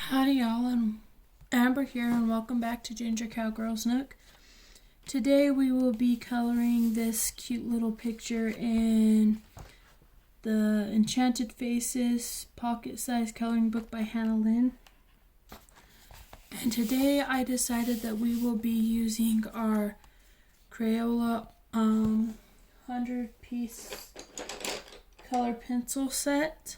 Howdy y'all, and Amber here, and welcome back to Ginger Cowgirl's Nook. Today we will be coloring this cute little picture in the Enchanted Faces pocket-sized coloring book by Lynn. And today I decided that we will be using our Crayola 100-piece color pencil set.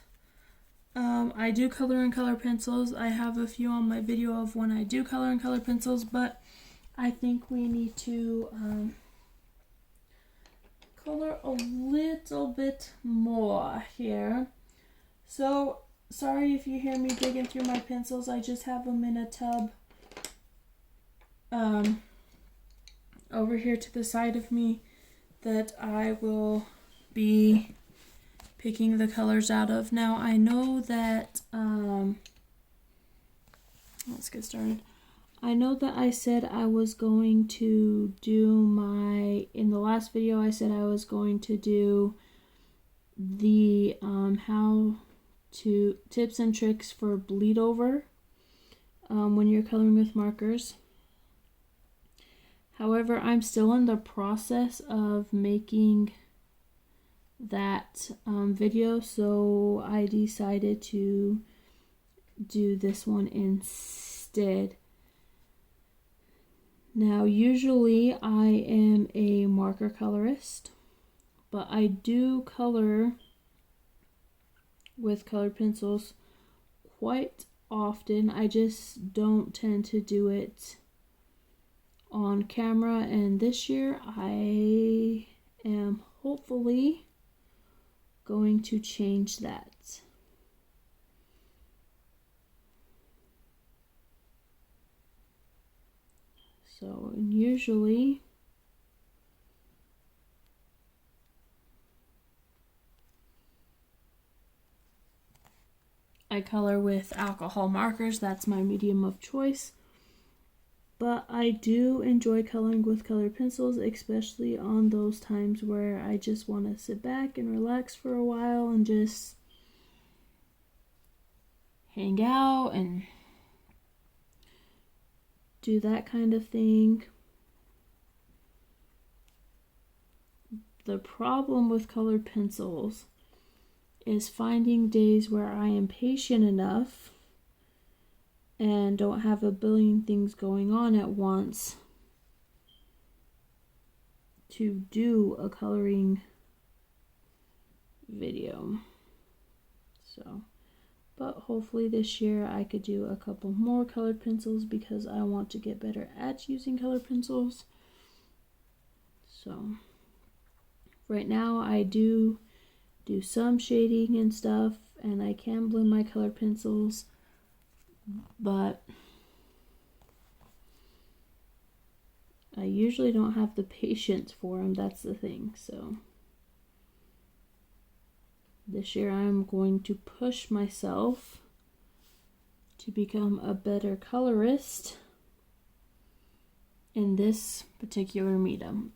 I do color in color pencils. I have a few on my video of when I do color in color pencils, but I think we need to color a little bit more here. So, sorry if you hear me digging through my pencils. I just have them in a tub over here to the side of me that I will be picking the colors out of. Now I know that let's get started. I know that I said I was going to do in the last video I said I was going to do the how to tips and tricks for bleed over when you're coloring with markers. However, I'm still in the process of making that video, so I decided to do this one instead. Now, usually I am a marker colorist, but I do color with colored pencils quite often. I just don't tend to do it on camera, and this year I am hopefully going to change that. So usually I color with alcohol markers. That's my medium of choice. But I do enjoy coloring with colored pencils, especially on those times where I just want to sit back and relax for a while and just hang out and do that kind of thing. The problem with colored pencils is finding days where I am patient enough and don't have a billion things going on at once to do a coloring video. But hopefully this year I could do a couple more colored pencils because I want to get better at using colored pencils. So right now I do some shading and stuff, and I can blend my colored pencils, but I usually don't have the patience for them. That's the thing. So this year I'm going to push myself to become a better colorist in this particular medium.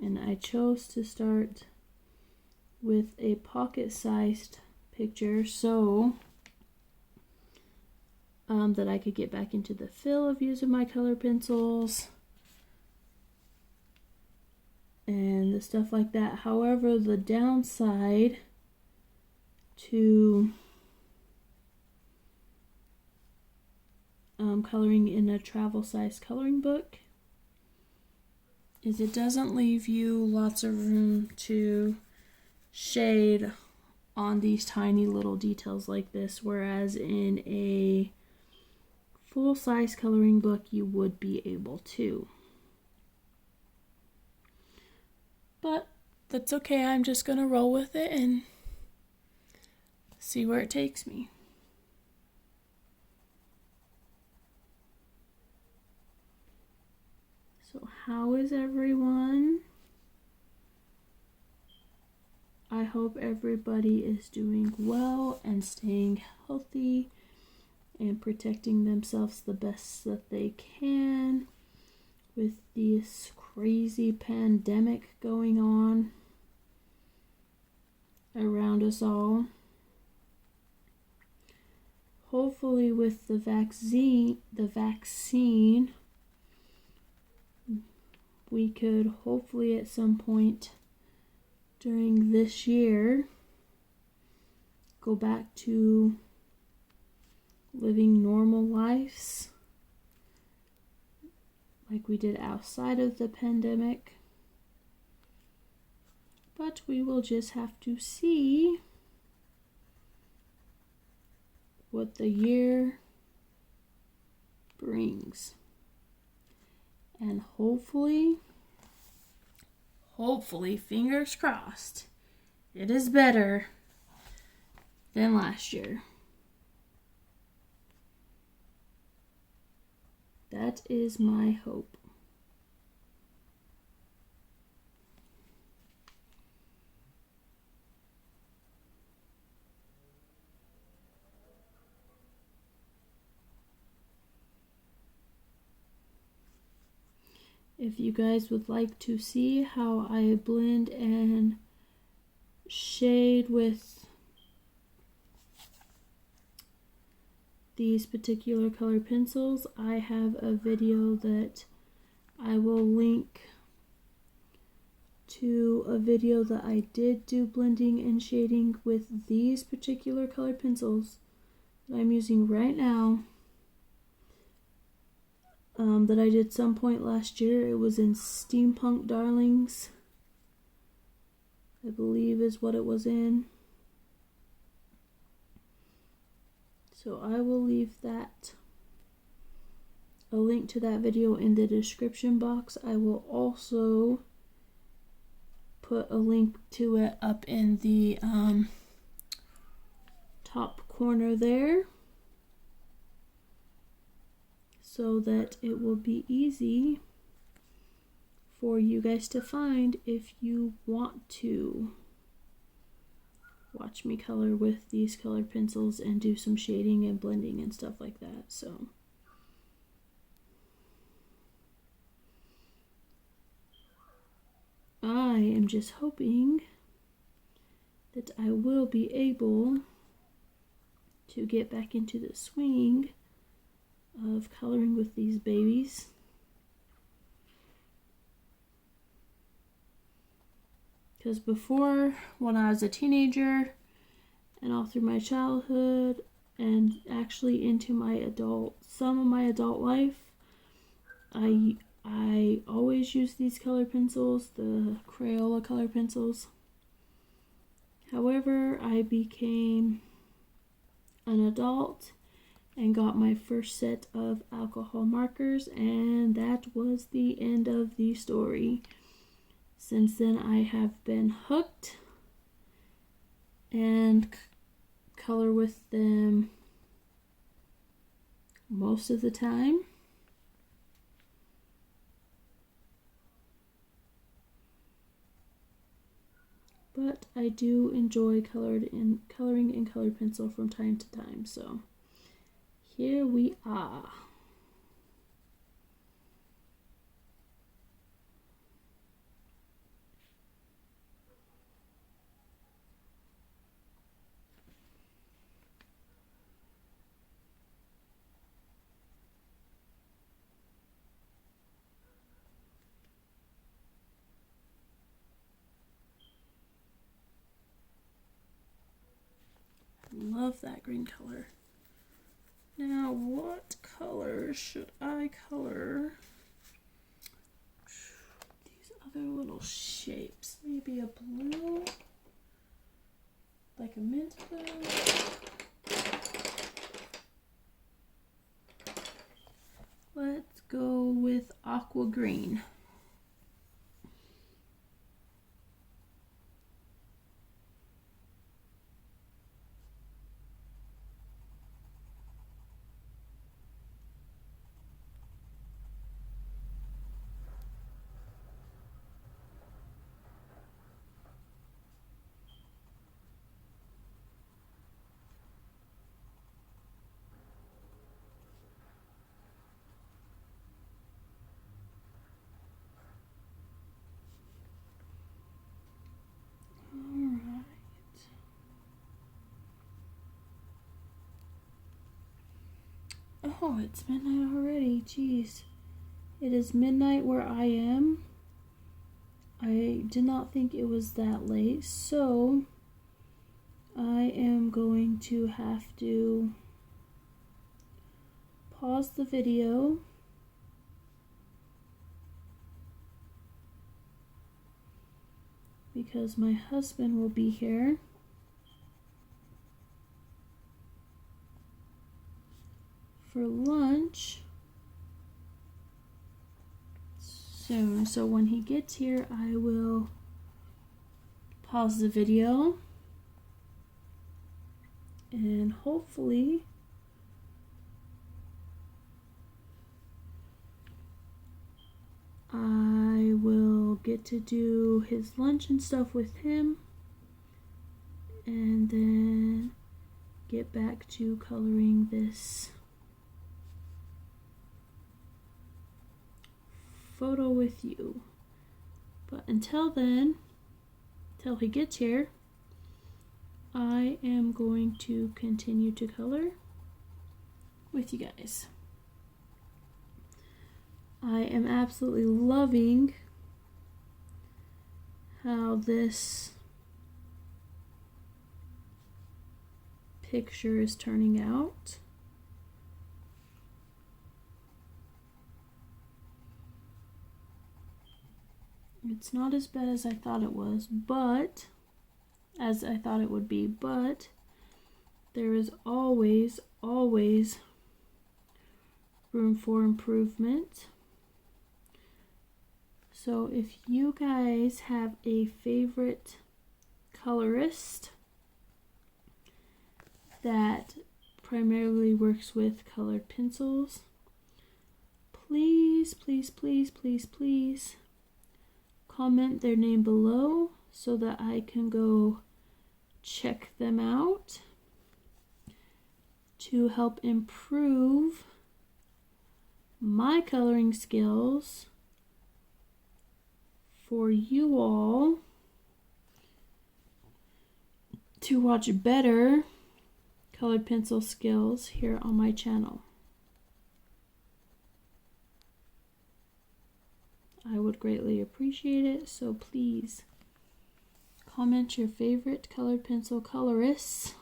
And I chose to start with a pocket-sized picture so that I could get back into the feel of using my color pencils and the stuff like that. However, the downside to coloring in a travel-sized coloring book is it doesn't leave you lots of room to shade on these tiny little details like this, whereas in a full-size coloring book you would be able to. But that's okay, I'm just gonna roll with it and see where it takes me. So how is everyone? I hope everybody is doing well and staying healthy and protecting themselves the best that they can with this crazy pandemic going on. around us all. Hopefully with the vaccine, we could hopefully at some point during this year go back to living normal lives like we did outside of the pandemic. But we will just have to see what the year brings. And hopefully, fingers crossed, it is better than last year. That is my hope. If you guys would like to see how I blend and shade with these particular color pencils, I have a video that I will link to a video that I did do blending and shading with these particular color pencils that I'm using right now. That I did some point last year. It was in Steampunk Darlings, I believe is what it was in. So I will leave that, a link to that video in the description box. I will also put a link to it up in the top corner there, so that it will be easy for you guys to find if you want to watch me color with these color pencils and do some shading and blending and stuff like that. So I am just hoping that I will be able to get back into the swing of coloring with these babies. Because before, when I was a teenager and all through my childhood and actually into some of my adult life, I always use these color pencils, the Crayola color pencils. However, I became an adult and got my first set of alcohol markers, and that was the end of the story. Since then, I have been hooked and color with them most of the time. But I do enjoy coloring in color pencil from time to time, so here we are. Love that green color. Now, what color should I color these other little shapes? Maybe a blue, like a mint blue. Let's go with aqua green. Oh, it's midnight already. Jeez. It is midnight where I am. I did not think it was that late, so I am going to have to pause the video because my husband will be here for lunch soon. So when he gets here, I will pause the video and hopefully I will get to do his lunch and stuff with him and then get back to coloring this photo with you. But until then, till he gets here, I am going to continue to color with you guys. I am absolutely loving how this picture is turning out. It's not as bad as I thought it was, but as I thought it would be, but there is always room for improvement. So if you guys have a favorite colorist that primarily works with colored pencils, please comment their name below so that I can go check them out to help improve my coloring skills for you all to watch better colored pencil skills here on my channel. I would greatly appreciate it, so please comment your favorite colored pencil colorists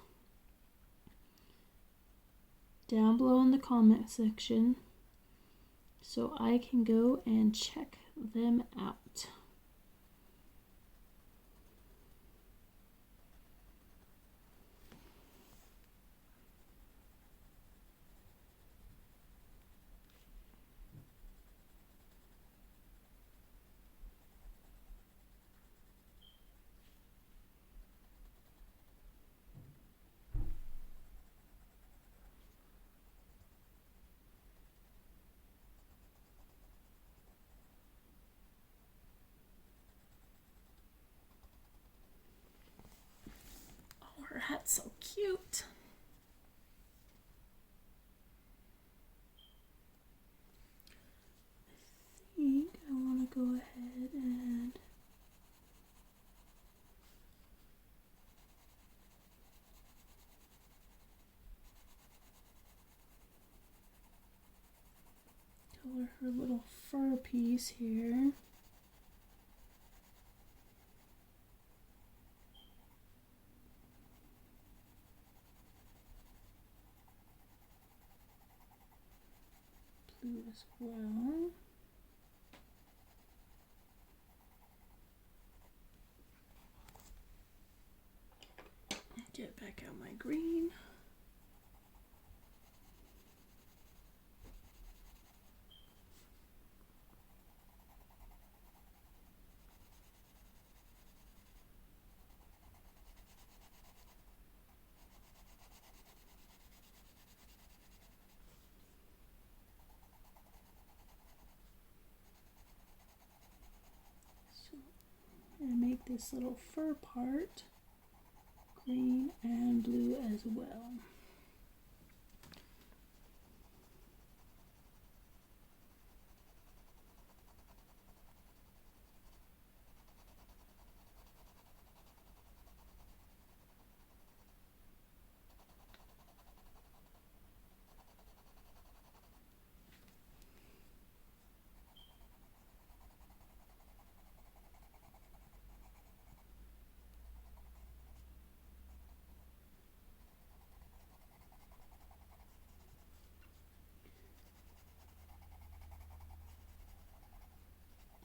down below in the comment section so I can go and check them out. Her hat's so cute. I think I want to go ahead and color her little fur piece here. Blue as well. Get back out my green. So I'm going to make this little fur part green and blue as well.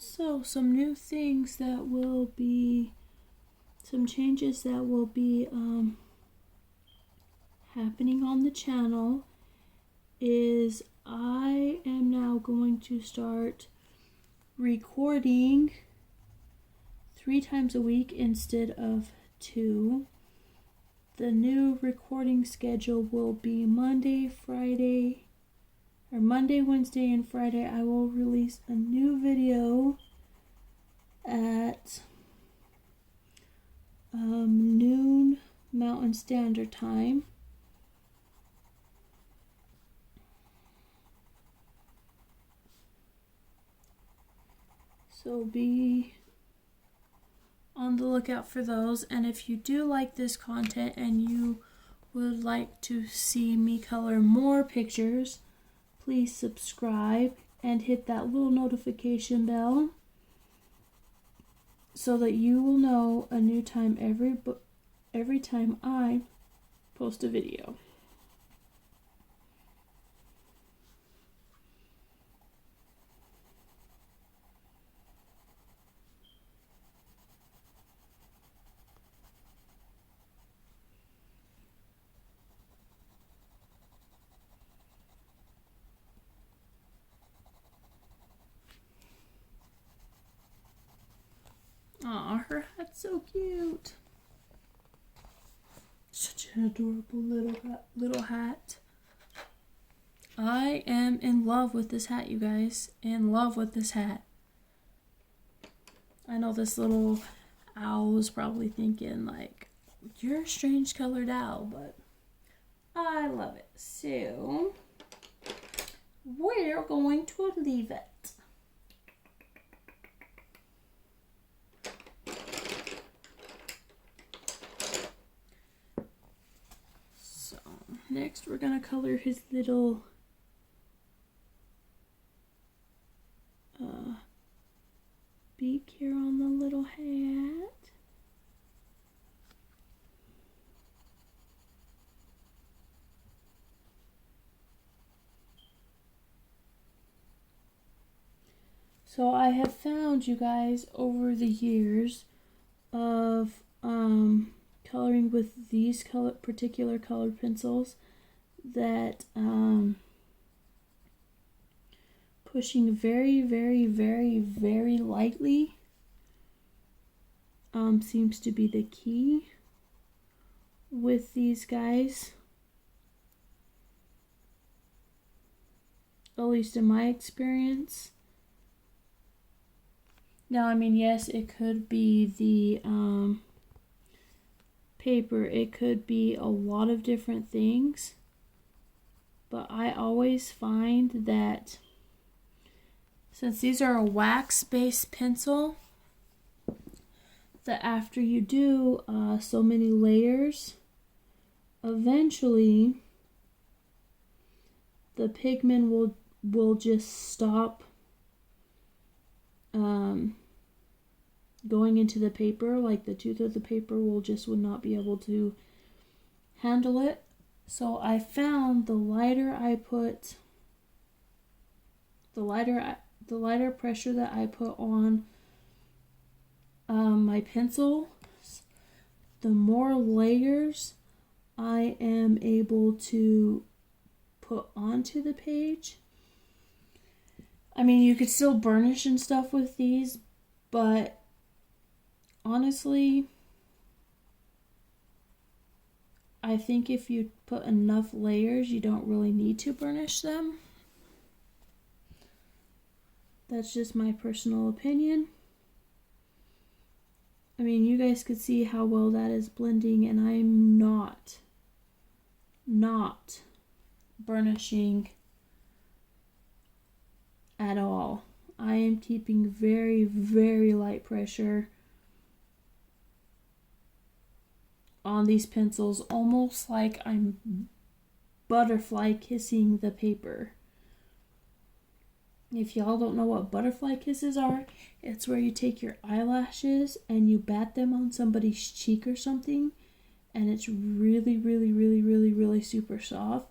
So some new things that will be, some changes that will be happening on the channel is I am now going to start recording 3 times a week instead of 2. The new recording schedule will be Monday, Wednesday, and Friday. I will release a new video at noon Mountain Standard Time. So be on the lookout for those. And if you do like this content and you would like to see me color more pictures, please subscribe and hit that little notification bell so that you will know a new time every time I post a video. Aw, her hat's so cute. Such an adorable little hat. I am in love with this hat, you guys. In love with this hat. I know this little owl was probably thinking, like, you're a strange colored owl, but I love it. So, we're going to leave it. Next, we're going to color his little beak here on the little hat. So I have found, you guys, over the years of coloring with these particular colored pencils, that pushing very, very, very, very lightly seems to be the key with these guys, at least in my experience. Now, I mean, yes, it could be the paper, it could be a lot of different things, but I always find that since these are a wax-based pencil, that after you do so many layers, eventually the pigment will just stop going into the paper. Like the tooth of the paper would not be able to handle it. So I found the lighter pressure that I put on my pencil, the more layers I am able to put onto the page. I mean, you could still burnish and stuff with these, but honestly, I think if you put enough layers, you don't really need to burnish them. That's just my personal opinion. I mean, you guys could see how well that is blending, and I'm not burnishing at all. I am keeping very, very light pressure on these pencils, almost like I'm butterfly kissing the paper. If y'all don't know what butterfly kisses are, it's where you take your eyelashes and you bat them on somebody's cheek or something, and it's really, really, really, really, really super soft,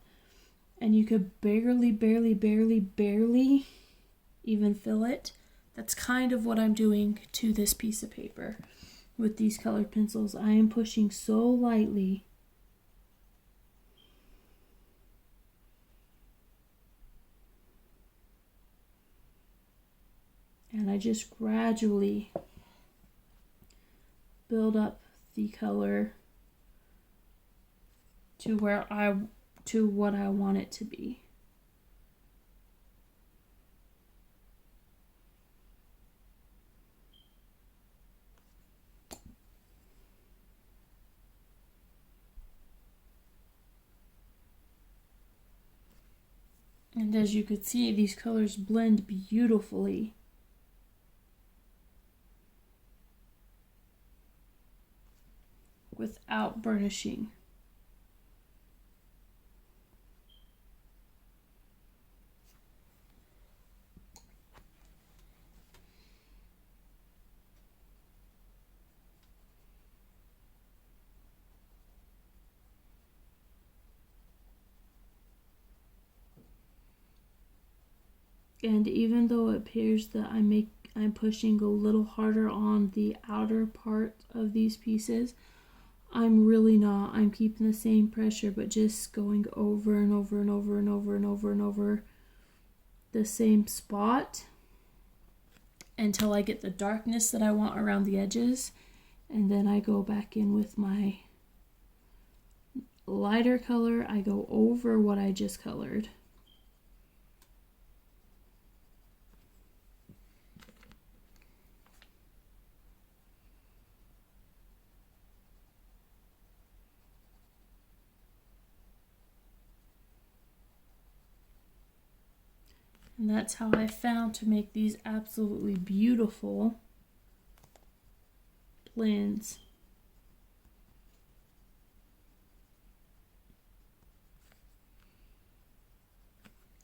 and you could barely even feel it. That's kind of what I'm doing to this piece of paper with these colored pencils. I am pushing so lightly. And I just gradually build up the color to what I want it to be. And as you could see, these colors blend beautifully. Without burnishing. And even though it appears that I'm pushing a little harder on the outer part of these pieces, I'm really not. I'm keeping the same pressure, but just going over and over and over and over and over and over the same spot until I get the darkness that I want around the edges. And then I go back in with my lighter color. I go over what I just colored. And that's how I found to make these absolutely beautiful blends.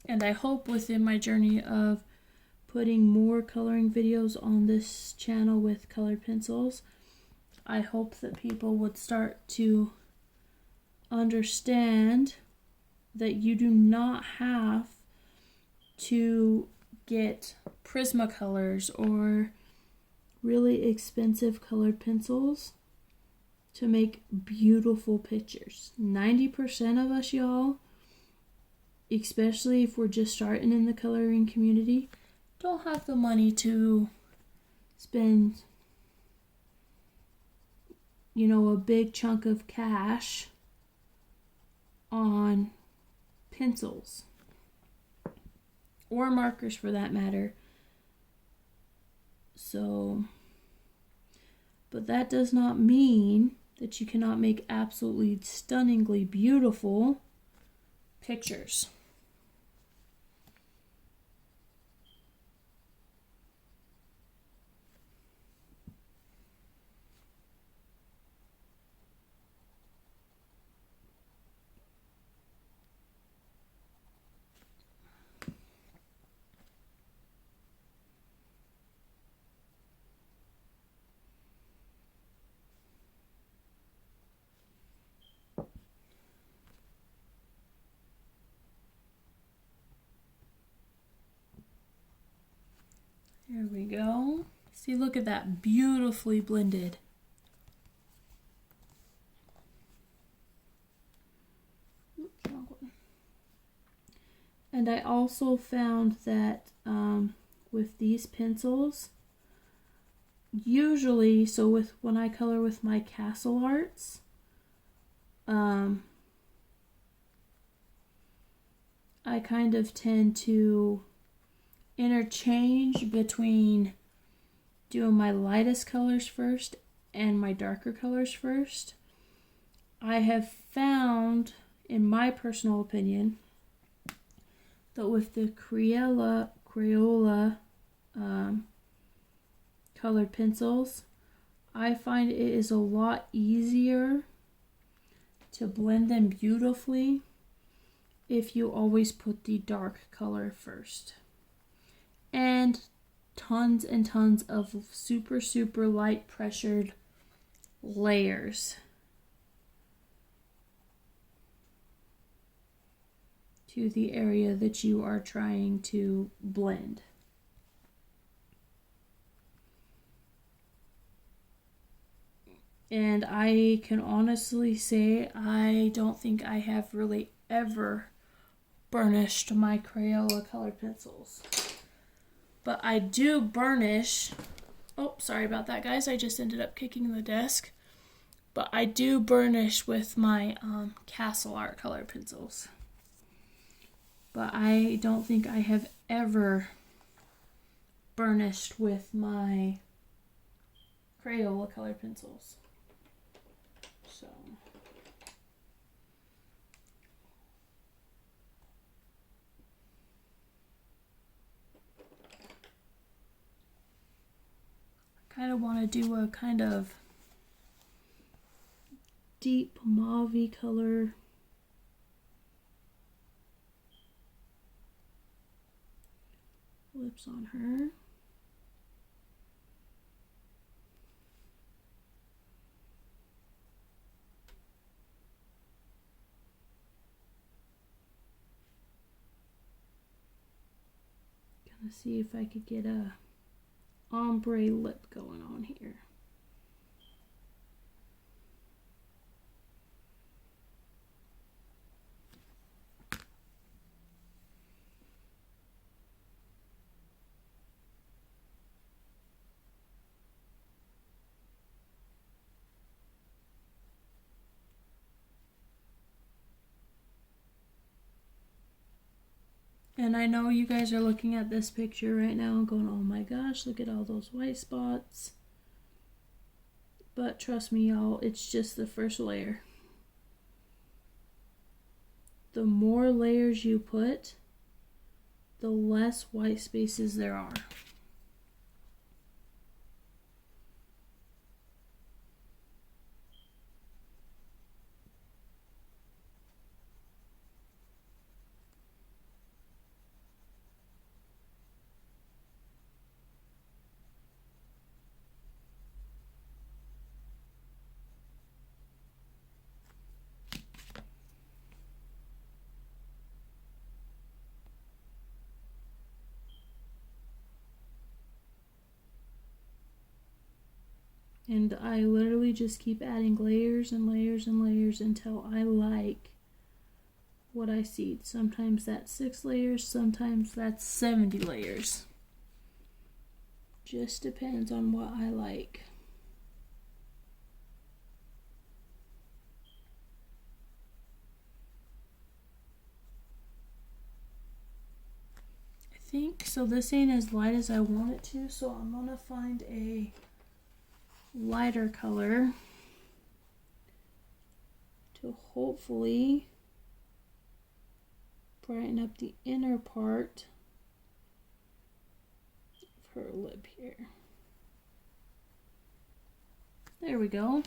And I hope within my journey of putting more coloring videos on this channel with colored pencils, I hope that people would start to understand that you do not have to get Prismacolors or really expensive colored pencils to make beautiful pictures. 90% of us, y'all, especially if we're just starting in the coloring community, don't have the money to spend, a big chunk of cash on pencils. Or markers for that matter. So, but that does not mean that you cannot make absolutely stunningly beautiful pictures. There we go. See, look at that, beautifully blended. Oops, wrong one. And I also found that with these pencils, usually, so when I color with my Castle Arts, I kind of tend to interchange between doing my lightest colors first and my darker colors first. I have found, in my personal opinion, that with the Crayola colored pencils, I find it is a lot easier to blend them beautifully if you always put the dark color first. And tons and tons of super, super light pressured layers to the area that you are trying to blend. And I can honestly say I don't think I have really ever burnished my Crayola colored pencils. But I do burnish. Oh, sorry about that, guys. I just ended up kicking the desk. But I do burnish with my Castle Art colored pencils. But I don't think I have ever burnished with my Crayola colored pencils. So I kind of want to do a kind of deep mauve color. Lips on her. Gonna see if I could get a ombre lip going on here. And I know you guys are looking at this picture right now and going, oh my gosh, look at all those white spots. But trust me, y'all, it's just the first layer. The more layers you put, the less white spaces there are. And I literally just keep adding layers and layers and layers until I like what I see. Sometimes that's 6 layers, sometimes that's 70 layers. Just depends on what I like. I think, so this ain't as light as I want it to, so I'm gonna find a lighter color to hopefully brighten up the inner part of her lip here. There we go.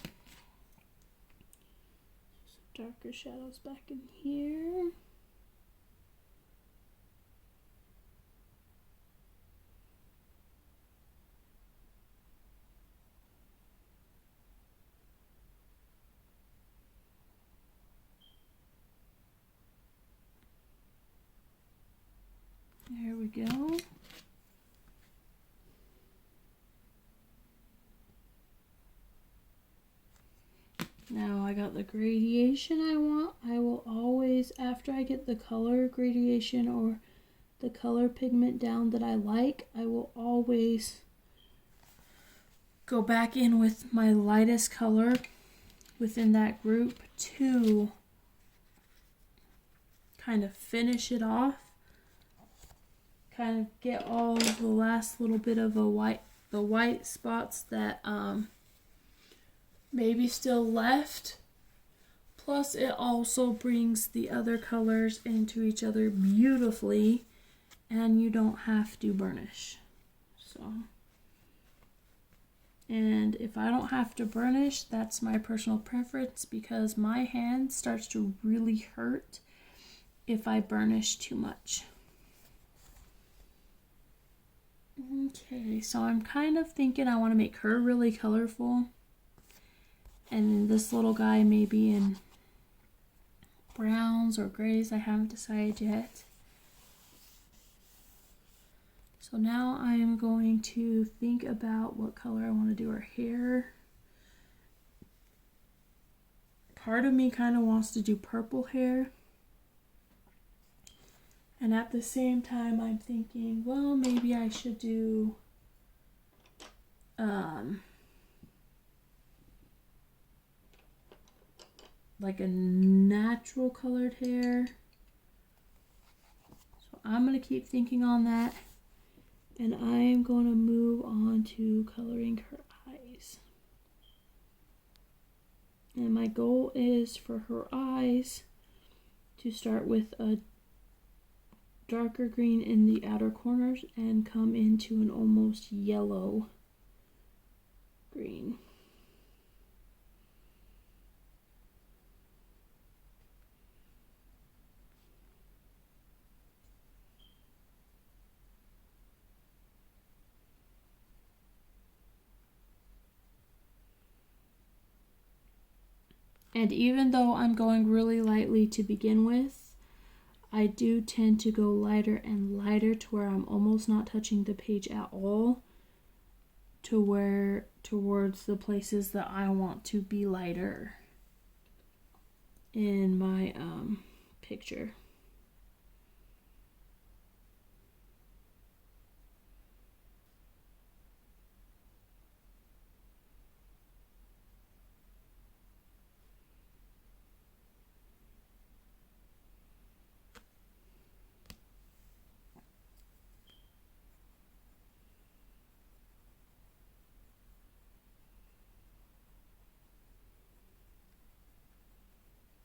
Some darker shadows back in here. There we go. Now I got the gradation I want. I will always, after I get the color gradation or the color pigment down that I like, I will always go back in with my lightest color within that group to kind of finish it off. Kind of get all of the last little bit of the white spots that maybe still left. Plus it also brings the other colors into each other beautifully, and you don't have to burnish. So, and if I don't have to burnish, that's my personal preference, because my hand starts to really hurt if I burnish too much. Okay, so I'm kind of thinking I want to make her really colorful, and this little guy maybe in browns or grays. I haven't decided yet. So now I'm going to think about what color I want to do her hair. part of me kind of wants to do purple hair. And at the same time, I'm thinking, well, maybe I should do like a natural colored hair. So I'm going to keep thinking on that. And I am going to move on to coloring her eyes. And my goal is for her eyes to start with a darker green in the outer corners and come into an almost yellow green. And even though I'm going really lightly to begin with, I do tend to go lighter and lighter to where I'm almost not touching the page at all, to where towards the places that I want to be lighter in my picture.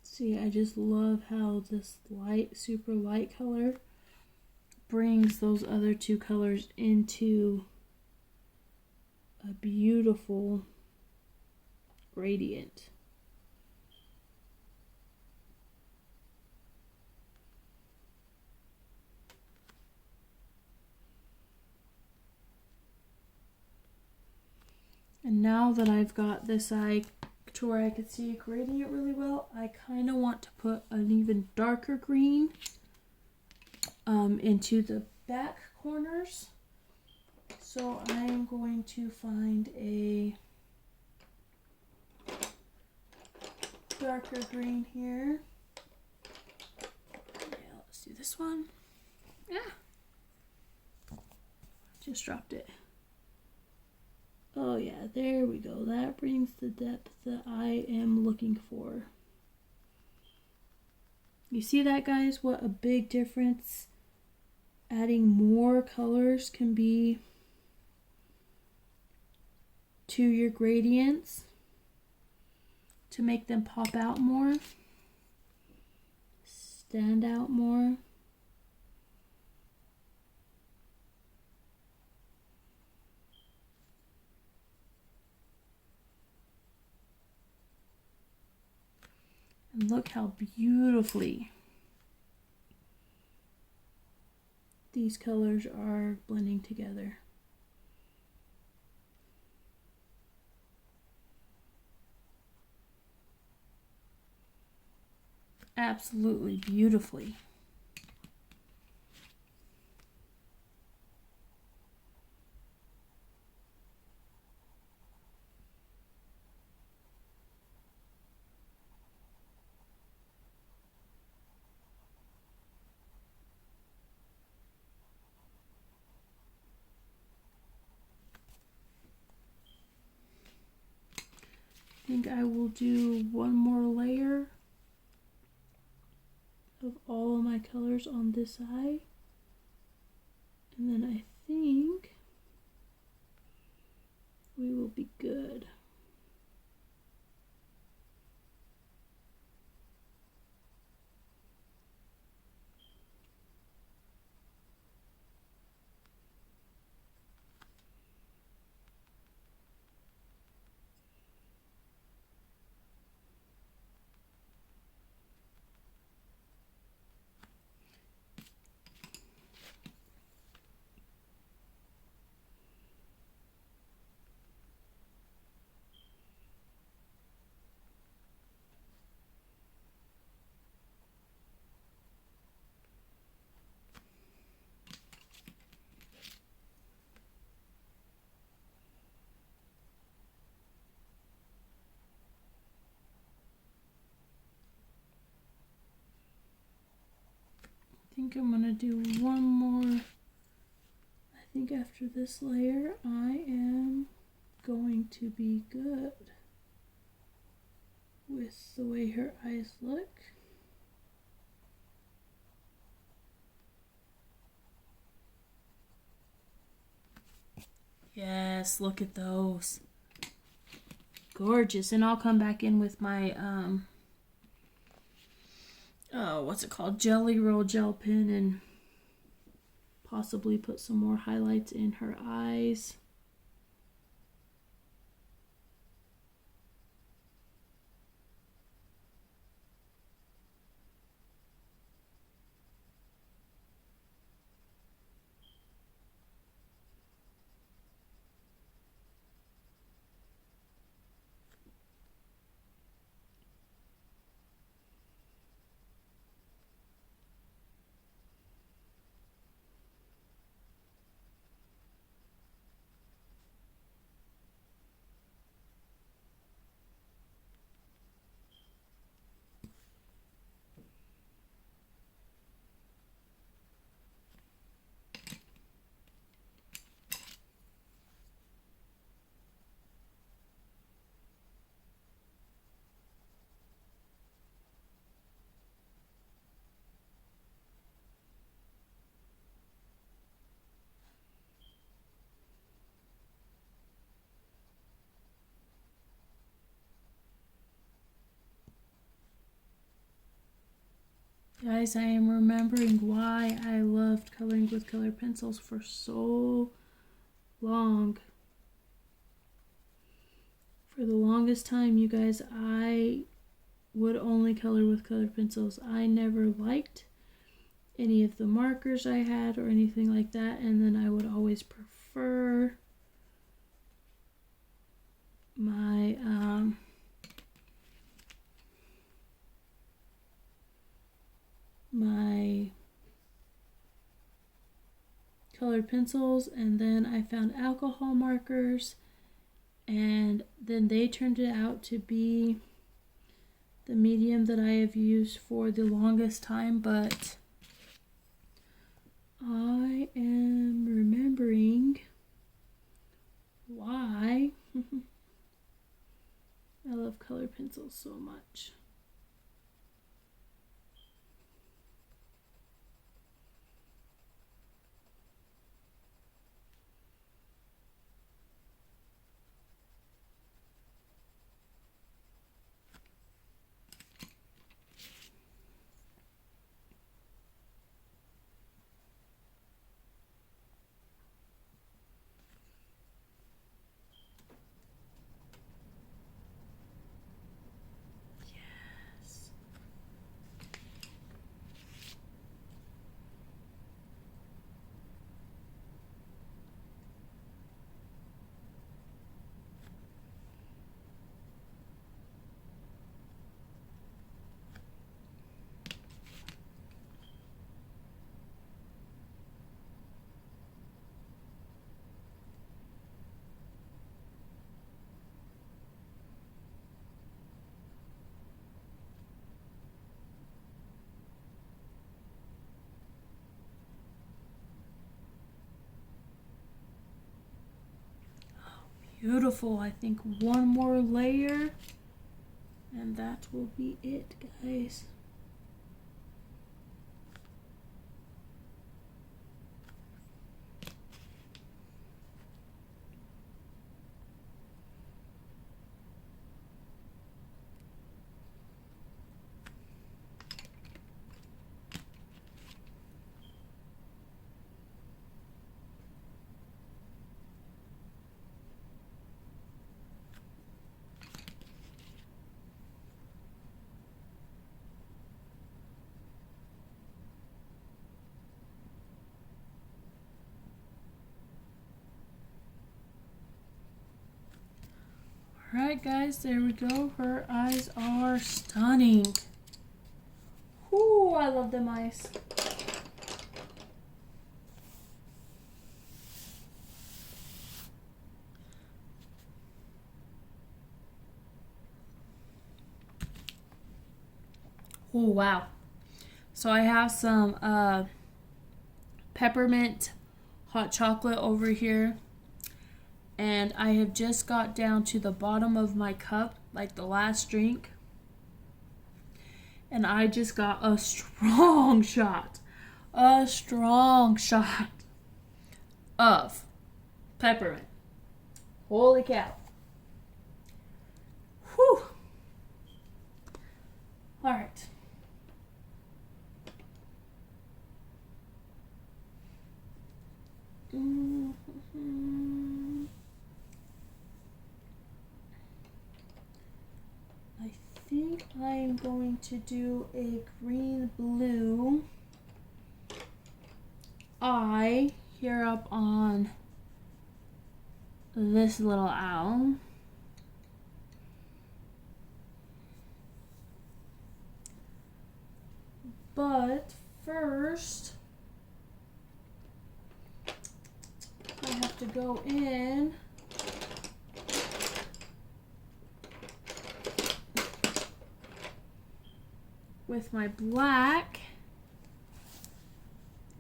See, I just love how this light, super light color brings those other two colors into a beautiful gradient. And now that I've got this eye to where I could see a gradient really well, I kind of want to put an even darker green into the back corners. So I am going to find a darker green here. Yeah, let's do this one. Yeah, just dropped it. Oh yeah, there we go. That brings the depth that I am looking for. You see that, guys? What a big difference adding more colors can be to your gradients to make them pop out more, stand out more. And look how beautifully these colors are blending together. Absolutely beautifully. I think I will do one more layer of all of my colors on this eye, and then I think we will be good. think I'm gonna do one more. I think after this layer, I am going to be good with the way her eyes look. Yes, look at those. Gorgeous. And I'll come back in with my, what's it called? Jelly Roll gel pen and possibly put some more highlights in her eyes. Guys, I am remembering why I loved coloring with colored pencils for so long. For the longest time, you guys, I would only color with colored pencils. I never liked any of the markers I had or anything like that, and then I would always prefer my my colored pencils, and then I found alcohol markers, and then they turned it out to be the medium that I have used for the longest time. But I am remembering why I love colored pencils so much. Beautiful. I think one more layer and that will be it, guys. Alright guys, there we go. Her eyes are stunning. Ooh, I love them eyes. Oh wow. So I have some peppermint hot chocolate over here, and I have just got down to the bottom of my cup, like the last drink, and I just got a strong shot of peppermint. Holy cow. Whew. All right. I think I'm going to do a green blue eye here up on this little owl. But first, I have to go in with my black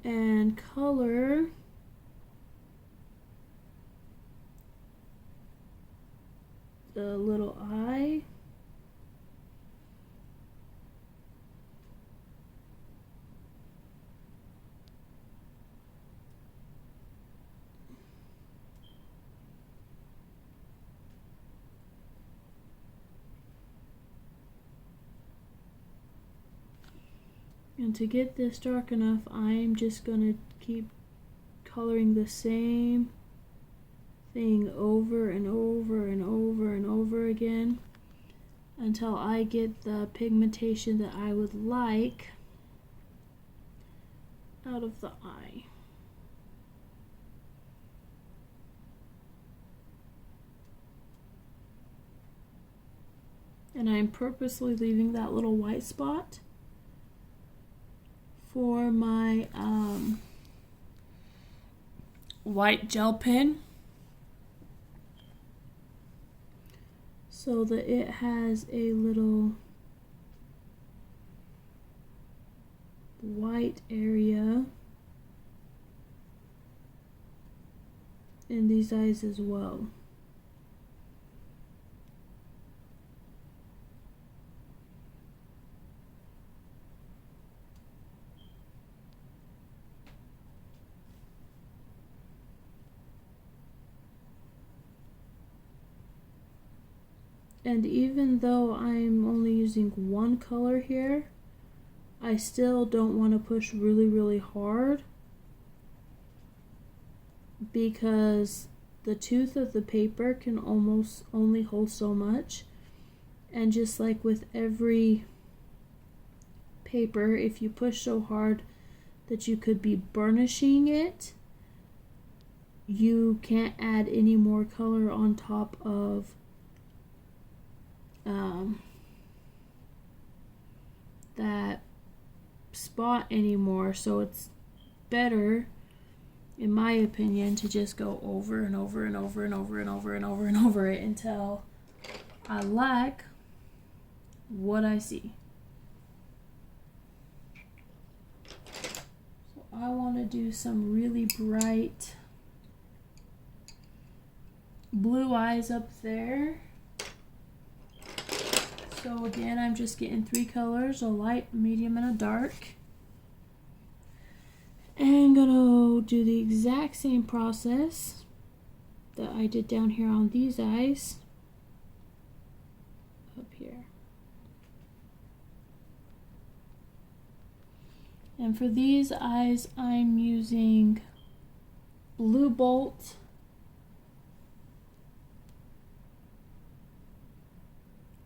and color the little eye. And to get this dark enough, I'm just going to keep coloring the same thing over and over and over and over again until I get the pigmentation that I would like out of the eye. And I'm purposely leaving that little white spot for my white gel pen so that it has a little white area in these eyes as well. And even though I'm only using one color here, I still don't want to push really hard because the tooth of the paper can almost only hold so much. And just like with every paper, if you push so hard that you could be burnishing it, you can't add any more color on top of that spot anymore. So it's better, in my opinion, to just go over and over and over and over and over and over and over it until I like what I see. So I want to do some really bright blue eyes up there. So again, I'm just getting 3 colors, a light, a medium, and a dark. And gonna do the exact same process that I did down here on these eyes up here. And for these eyes, I'm using Blue Bolt,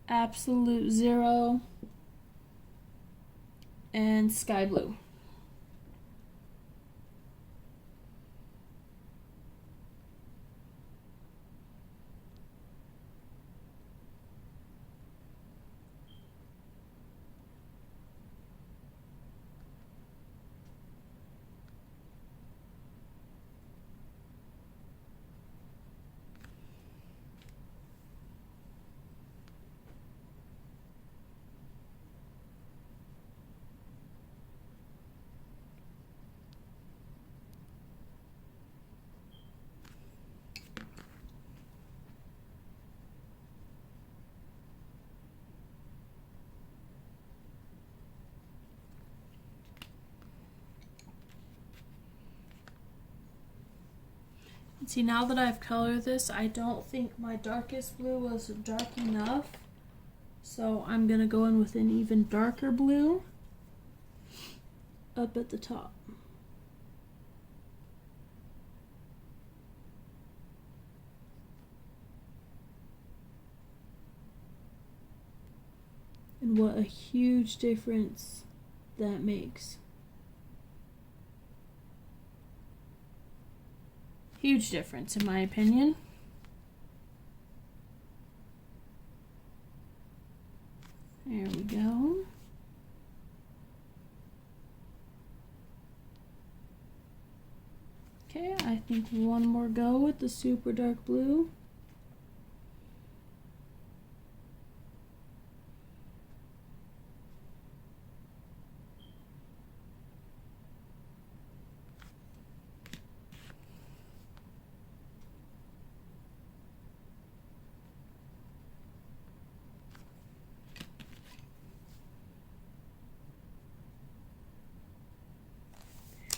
Absolute Zero, and Sky Blue. See, now that I've colored this, I don't think my darkest blue was dark enough. So I'm going to go in with an even darker blue up at the top. And what a huge difference that makes. Huge difference in my opinion. There we go. Okay, I think one more go with the super dark blue.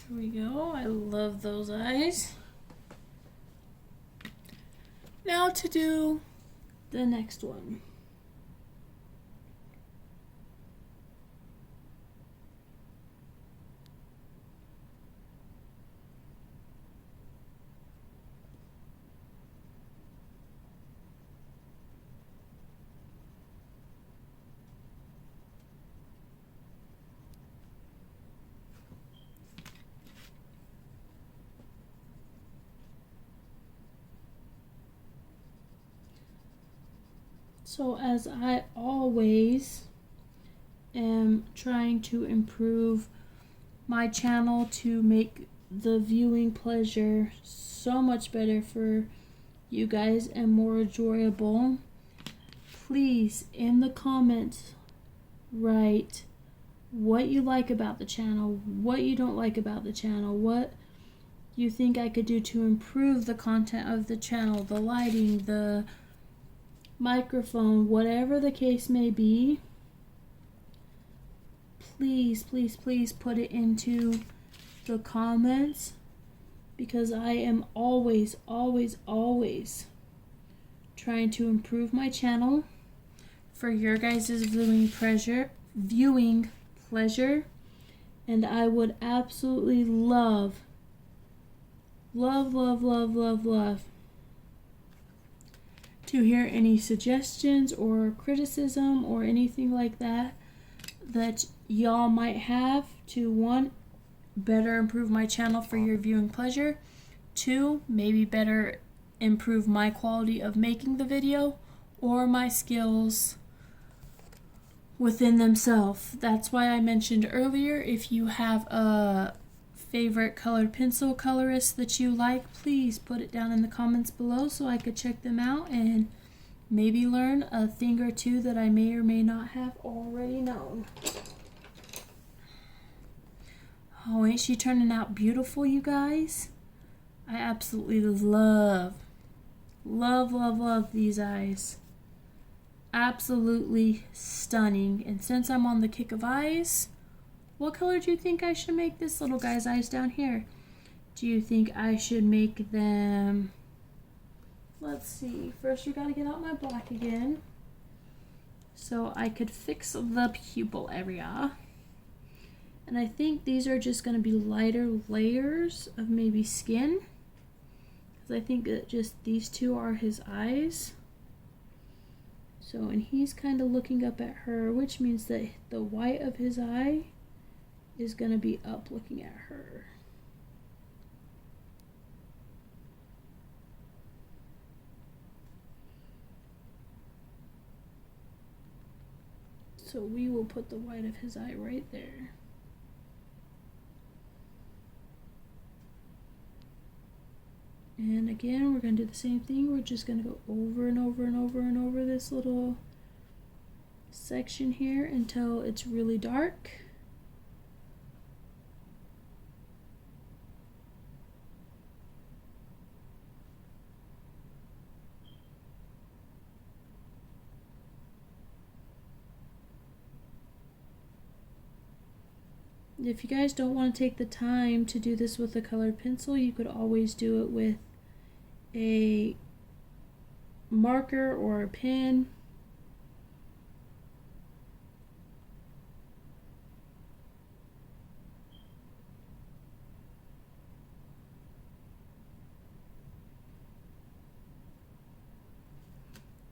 Here we go. I love those eyes. Now to do the next one. So as I always am trying to improve my channel to make the viewing pleasure so much better for you guys and more enjoyable, please in the comments write what you like about the channel, what you don't like about the channel, what you think I could do to improve the content of the channel, the lighting, the microphone, whatever the case may be. Please, please, please put it into the comments, because I am always, always, always trying to improve my channel for your guys' viewing pleasure, and I would absolutely love to hear any suggestions or criticism or anything like that that y'all might have to, one, better improve my channel for your viewing pleasure, two, maybe better improve my quality of making the video or my skills within themselves. That's why I mentioned earlier, if you have a favorite colored pencil colorist that you like, please put it down in the comments below so I could check them out and maybe learn a thing or two that I may or may not have already known. Oh, ain't she turning out beautiful, you guys? I absolutely love these eyes. Absolutely stunning. And since I'm on the kick of eyes, what color do you think I should make this little guy's eyes down here? Do you think I should make them, let's see, first we gotta get out my black again so I could fix the pupil area. And I think these are just gonna be lighter layers of maybe skin, because I think that just these two are his eyes. So, and he's kind of looking up at her, which means that the white of his eye is going to be up looking at her. So we will put the white of his eye right there. And again, we're going to do the same thing. We're just going to go over and over and over and over this little section here until it's really dark. If you guys don't want to take the time to do this with a colored pencil, you could always do it with a marker or a pen.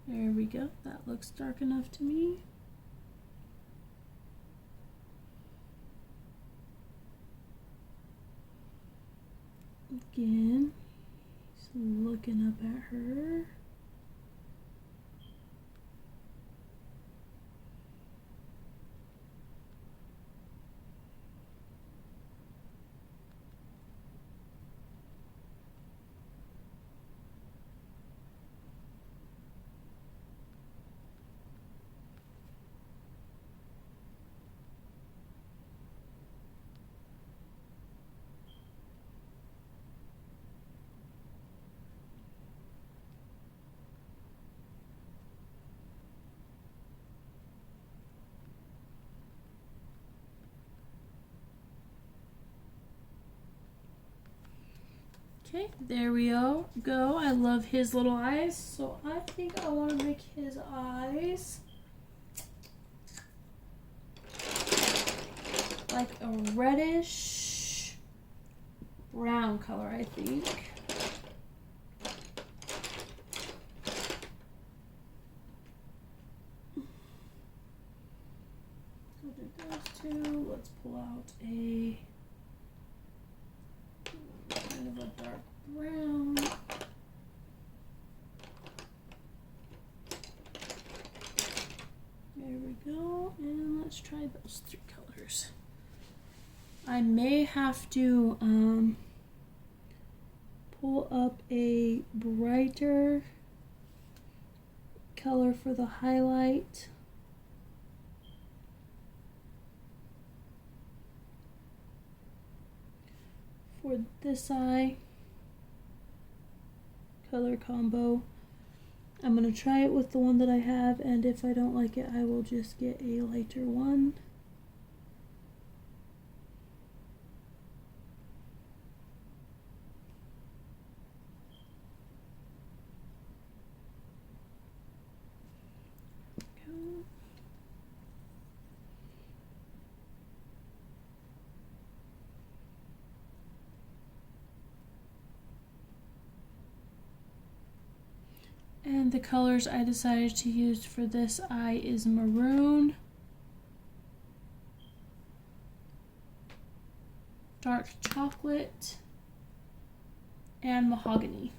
There we go, that looks dark enough to me. Again, he's looking up at her. Okay, there we go. I love his little eyes, so I think I want to make his eyes like a reddish brown color, I think. So do those two. Let's pull out a kind of a dark brown. There we go, and let's try those three colors. I may have to pull up a brighter color for the highlight. For this eye color combo. I'm going to try it with the one that I have, and if I don't like it, I will just get a lighter one. And the colors I decided to use for this eye is maroon, dark chocolate, and mahogany.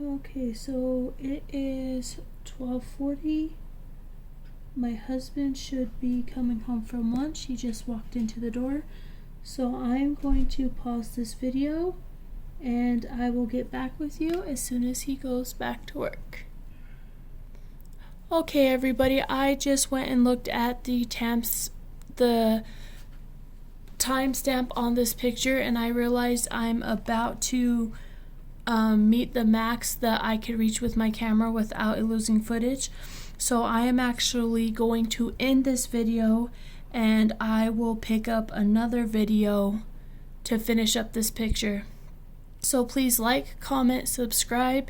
Okay, so it is 12:40. My husband should be coming home from lunch. He just walked into the door. So I'm going to pause this video and I will get back with you as soon as he goes back to work. Okay, everybody, I just went and looked at the timestamp on this picture, and I realized I'm about to meet the max that I could reach with my camera without losing footage. So I am actually going to end this video, and I will pick up another video to finish up this picture. So please like, comment, subscribe,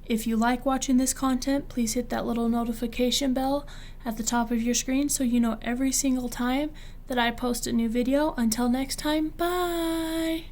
If you like watching this content, please hit that little notification bell at the top of your screen so you know every single time that I post a new video. Until next time, bye!